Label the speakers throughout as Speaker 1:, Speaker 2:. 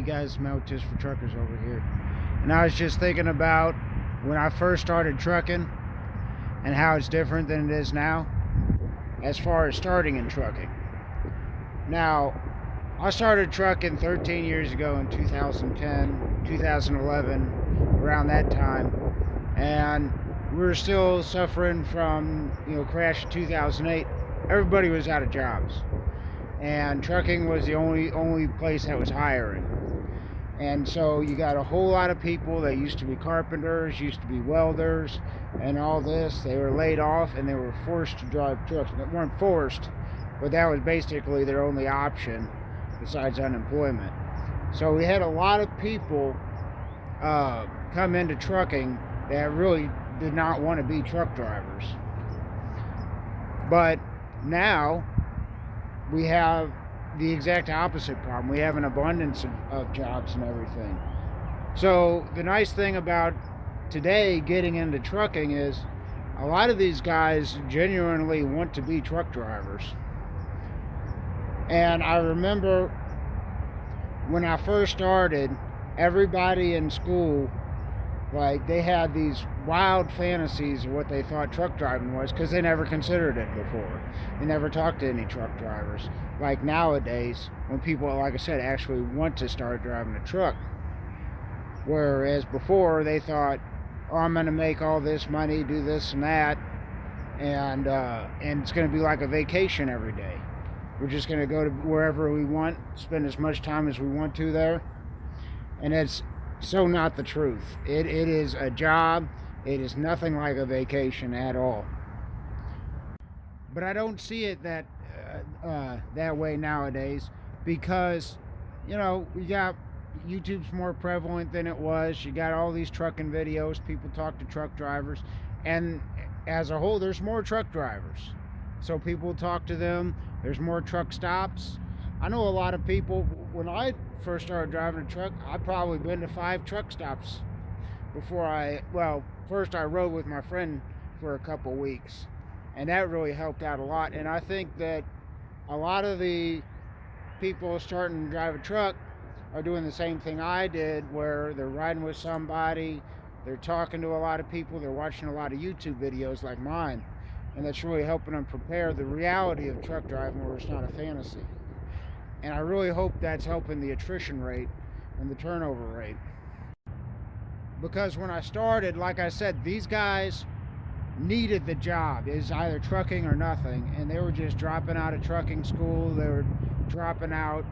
Speaker 1: guys, Mount Just for Truckers over here. And I was just thinking about when I first started trucking and how it's different than it is now as far as starting in trucking. Now, I started trucking 13 years ago in 2010, 2011, around that time, and we were still suffering from, crash of 2008. Everybody was out of jobs, and trucking was the only place that was hiring. And so you got a whole lot of people that used to be carpenters, used to be welders, and all this. They were laid off and they were forced to drive trucks. They weren't forced, but that was basically their only option besides unemployment. So we had a lot of people come into trucking that really did not want to be truck drivers. But now we have the exact opposite problem. We have an abundance of jobs and everything. So the nice thing about today getting into trucking is a lot of these guys genuinely want to be truck drivers. And I remember when I first started, everybody in school, like, they had these wild fantasies of what they thought truck driving was because they never considered it before. They never talked to any truck drivers. Like nowadays, when people, like I said, actually want to start driving a truck. Whereas before, they thought, oh, I'm going to make all this money, do this and that, and it's going to be like a vacation every day. We're just going to go to wherever we want, spend as much time as we want to there. And it's so not the truth. It is a job. It is nothing like a vacation at all. But I don't see it that way nowadays because, we got YouTube's more prevalent than it was. You got all these trucking videos. People talk to truck drivers. And as a whole, there's more truck drivers. So people talk to them. There's more truck stops. I know a lot of people, when I first started driving a truck, I'd probably been to 5 truck stops before first I rode with my friend for a couple weeks, and that really helped out a lot. And I think that a lot of the people starting to drive a truck are doing the same thing I did, where they're riding with somebody, they're talking to a lot of people, they're watching a lot of YouTube videos like mine, and that's really helping them prepare the reality of truck driving where it's not a fantasy. And I really hope that's helping the attrition rate and the turnover rate. Because when I started, like I said, these guys needed the job. It's either trucking or nothing. And they were just dropping out of trucking school. They were dropping out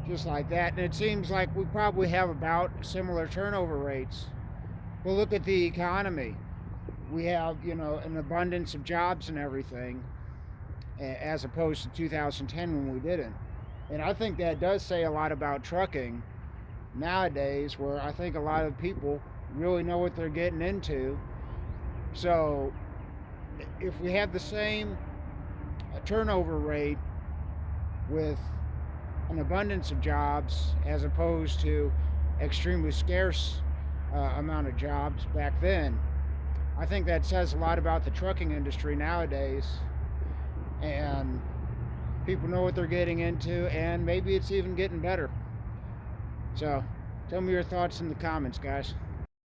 Speaker 1: just like that. And it seems like we probably have about similar turnover rates. Well, look at the economy. We have, an abundance of jobs and everything, as opposed to 2010 when we didn't. And I think that does say a lot about trucking nowadays, where I think a lot of people really know what they're getting into. So if we have the same turnover rate with an abundance of jobs as opposed to extremely scarce amount of jobs back then, I think that says a lot about the trucking industry nowadays. And people know what they're getting into, and maybe it's even getting better. So tell me your thoughts in the comments, guys.